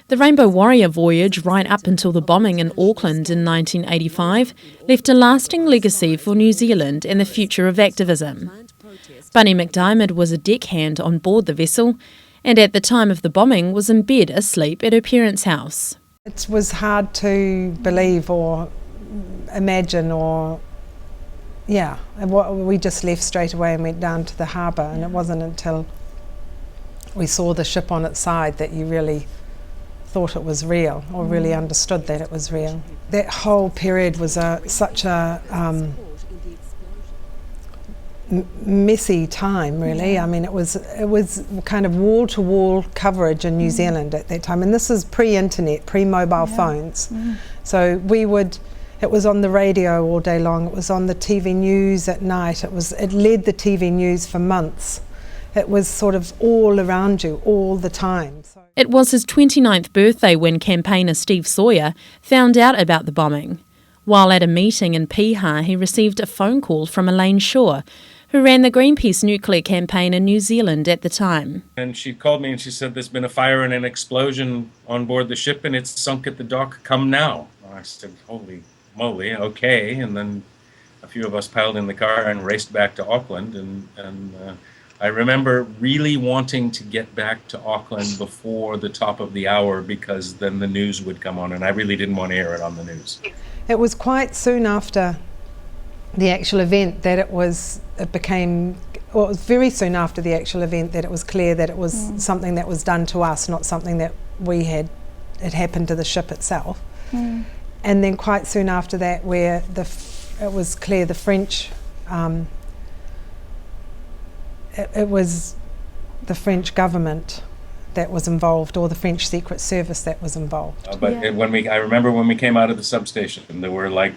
The Rainbow Warrior voyage, right up until the bombing in Auckland in 1985, left a lasting legacy for New Zealand and the future of activism. Bunny McDiarmid was a deckhand on board the vessel, and at the time of the bombing was in bed asleep at her parents' house. It was hard to believe or imagine we just left straight away and went down to the harbour, and it wasn't until we saw the ship on its side that you really thought it was real, or really understood that it was real. That whole period was such a messy time, really. I mean, it was kind of wall-to-wall coverage in New Zealand at that time, and this is pre-internet, pre-mobile phones. So it was on the radio all day long, it was on the TV news at night, it led the TV news for months. It was sort of all around you all the time. It was his 29th birthday when campaigner Steve Sawyer found out about the bombing. While at a meeting in Piha, he received a phone call from Elaine Shaw, who ran the Greenpeace nuclear campaign in New Zealand at the time. And she called me and she said, "There's been a fire and an explosion on board the ship and it's sunk at the dock. Come now." I said, "Holy moly, okay." And then a few of us piled in the car and raced back to Auckland. And I remember really wanting to get back to Auckland before the top of the hour, because then the news would come on, and I really didn't want to hear it on the news. It was quite soon after the actual event that it was very soon after the actual event that it was clear that it was something that was done to us, not something that it happened to the ship itself. And then quite soon after that, where it was clear the French, it was the French government that was involved, or the French Secret Service that was involved. I remember when we came out of the substation, there were like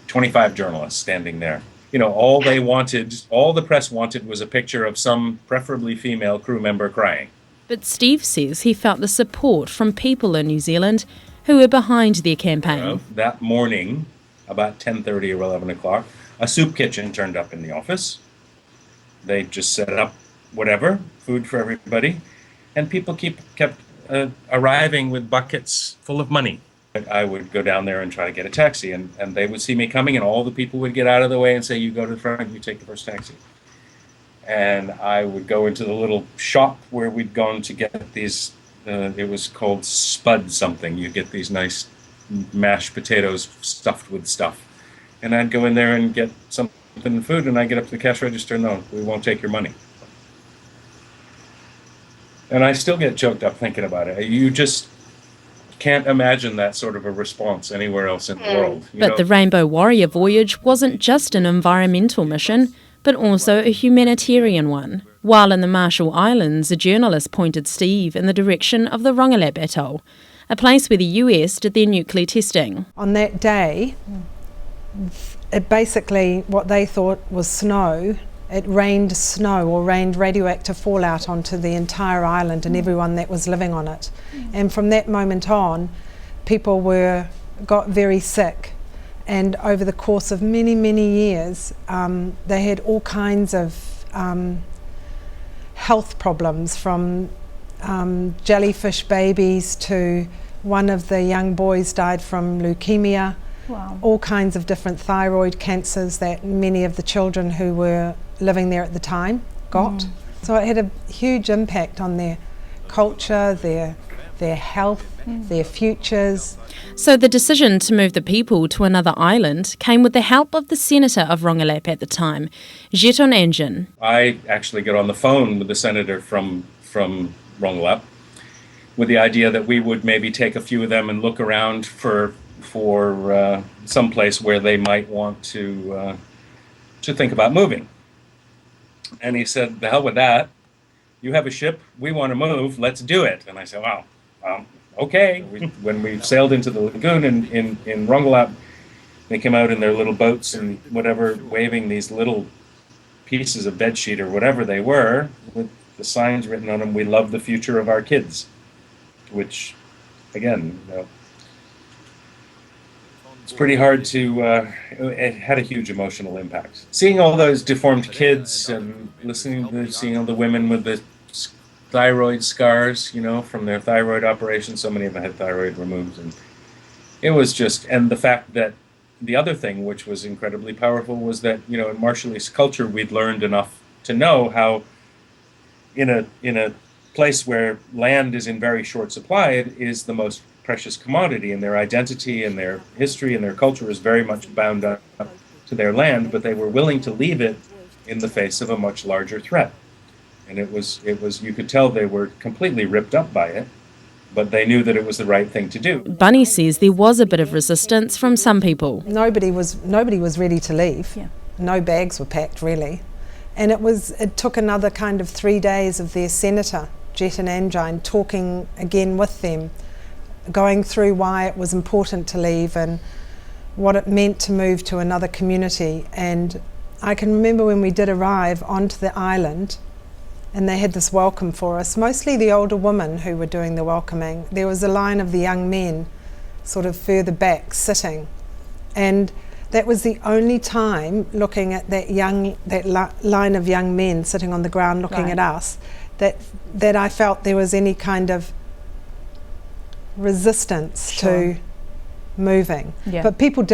25 journalists standing there. You know, all the press wanted was a picture of some preferably female crew member crying. But Steve says he felt the support from people in New Zealand who were behind their campaign. That morning, about 10:30 or 11 o'clock, a soup kitchen turned up in the office. They just set up food for everybody, and people kept arriving with buckets full of money. I would go down there and try to get a taxi, and they would see me coming, and all the people would get out of the way and say, "You go to the front, you take the first taxi." And I would go into the little shop where we'd gone to get these, it was called spud something. You get these nice mashed potatoes stuffed with stuff. And I'd go in there and get something food, and I'd get up to the cash register, "No, we won't take your money." And I still get choked up thinking about it. You just can't imagine that sort of a response anywhere else in the world. But the Rainbow Warrior voyage wasn't just an environmental mission, but also a humanitarian one. While in the Marshall Islands, a journalist pointed Steve in the direction of the Rongelap Atoll, a place where the US did their nuclear testing. On that day, it basically, what they thought was snow, it rained snow or rained radioactive fallout onto the entire island and everyone that was living on it. And from that moment on, people got very sick. And over the course of many, many years, they had all kinds of health problems, from jellyfish babies to one of the young boys died from leukemia. Wow. All kinds of different thyroid cancers that many of the children who were living there at the time got. So it had a huge impact on their culture, their health, their futures. So the decision to move the people to another island came with the help of the senator of Rongelap at the time, Gil Hanly. I actually got on the phone with the senator from Rongelap with the idea that we would maybe take a few of them and look around for some place where they might want to think about moving. And he said, "The hell with that. You have a ship, we want to move, let's do it." And I said, "Wow, okay." When we sailed into the lagoon in Rongelap, they came out in their little boats and whatever, waving these little pieces of bedsheet or whatever they were, with the signs written on them, "We love the future of our kids," which, again, it's pretty hard to, it had a huge emotional impact. Seeing all those deformed kids and seeing all the women with the thyroid scars, from their thyroid operation. So many of them had thyroid removed. And it was just, and the fact that the other thing, which was incredibly powerful, was that, in Marshallese culture, we'd learned enough to know how in a place where land is in very short supply, it is the most precious commodity, and their identity and their history and their culture is very much bound up to their land, but they were willing to leave it in the face of a much larger threat. And it was you could tell they were completely ripped up by it, but they knew that it was the right thing to do. Bunny says there was a bit of resistance from some people. Nobody was ready to leave. Yeah. No bags were packed, really. And it took another kind of 3 days of their senator, Jet and Angine, talking again with them, going through why it was important to leave and what it meant to move to another community. And I can remember when we did arrive onto the island and they had this welcome for us, mostly the older women who were doing the welcoming. There was a line of the young men sort of further back sitting, and that was the only time, looking at that line of young men sitting on the ground looking at us, that I felt there was any kind of resistance to moving. Yeah. But people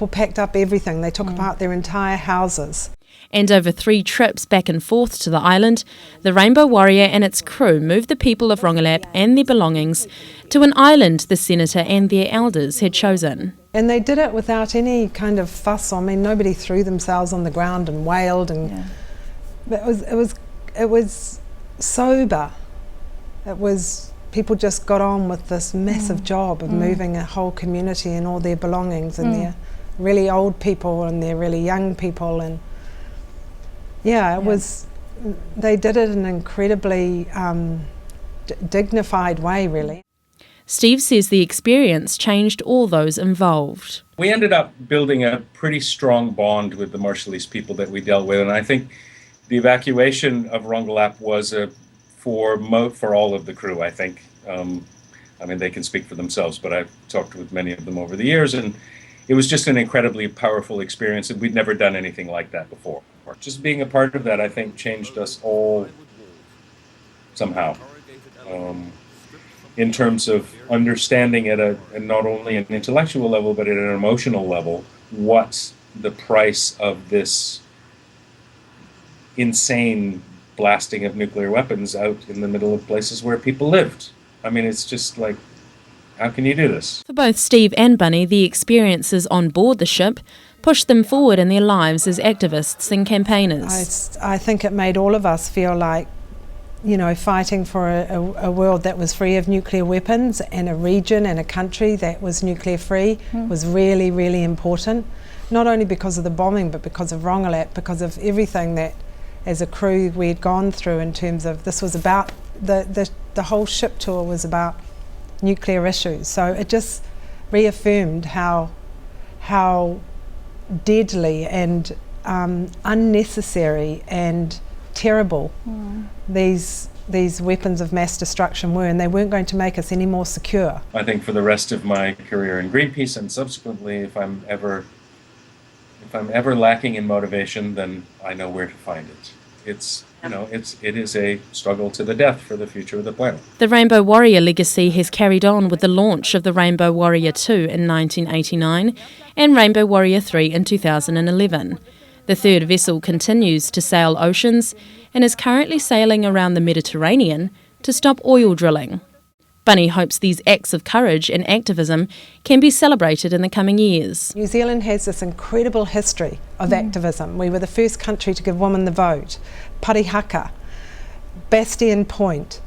packed up everything. They took apart their entire houses. And over 3 trips back and forth to the island, the Rainbow Warrior and its crew moved the people of Rongelap and their belongings to an island the senator and their elders had chosen. And they did it without any kind of fuss. I mean, nobody threw themselves on the ground and wailed, and it was sober. People just got on with this massive job of moving a whole community and all their belongings, and their really old people and their really young people, and they did it in an incredibly dignified way, really. Steve says the experience changed all those involved. We ended up building a pretty strong bond with the Marshallese people that we dealt with, and I think the evacuation of Rongelap was for all of the crew, I think. I mean, they can speak for themselves, but I've talked with many of them over the years, and it was just an incredibly powerful experience, and we'd never done anything like that before. Just being a part of that, I think, changed us all somehow. In terms of understanding at not only an intellectual level, but at an emotional level, what's the price of this insane blasting of nuclear weapons out in the middle of places where people lived. I mean, it's just like, how can you do this? For both Steve and Bunny, the experiences on board the ship pushed them forward in their lives as activists and campaigners. I think it made all of us feel like, fighting for a world that was free of nuclear weapons, and a region and a country that was nuclear free was really, really important. Not only because of the bombing, but because of Rongelap, because of everything that, as a crew, we had gone through in terms of, this was about, the whole ship tour was about nuclear issues. So it just reaffirmed how deadly and unnecessary and terrible these weapons of mass destruction were, and they weren't going to make us any more secure. I think for the rest of my career in Greenpeace, and subsequently, if I'm ever lacking in motivation, then I know where to find it. It is a struggle to the death for the future of the planet. The Rainbow Warrior legacy has carried on with the launch of the Rainbow Warrior 2 in 1989 and Rainbow Warrior 3 in 2011. The third vessel continues to sail oceans and is currently sailing around the Mediterranean to stop oil drilling. Bunny hopes these acts of courage and activism can be celebrated in the coming years. New Zealand has this incredible history of activism. We were the first country to give women the vote. Parihaka, Bastion Point.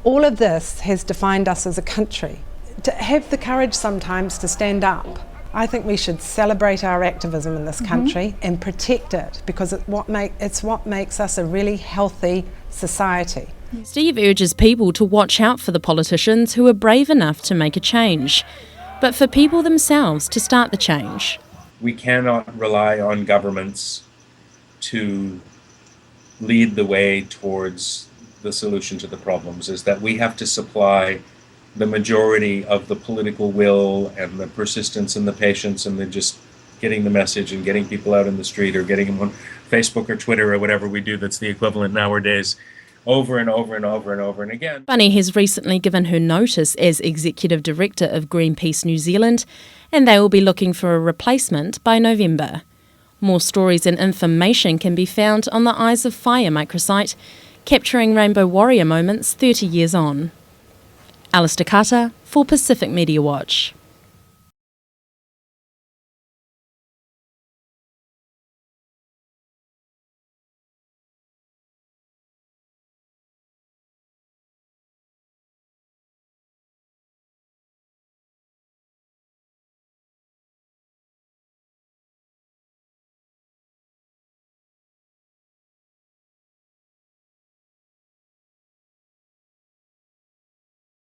All of this has defined us as a country. To have the courage sometimes to stand up. I think we should celebrate our activism in this country and protect it, because it's what makes us a really healthy society. Steve urges people to watch out for the politicians who are brave enough to make a change, but for people themselves to start the change. We cannot rely on governments to lead the way towards the solution to the problems, is that we have to supply the majority of the political will and the persistence and the patience and the just getting the message and getting people out in the street, or getting them on Facebook or Twitter or whatever we do that's the equivalent nowadays. over and over and over and over and again. Bunny has recently given her notice as Executive Director of Greenpeace New Zealand, and they will be looking for a replacement by November. More stories and information can be found on the Eyes of Fire microsite, capturing Rainbow Warrior moments 30 years on. Alistair Carter for Pacific Media Watch.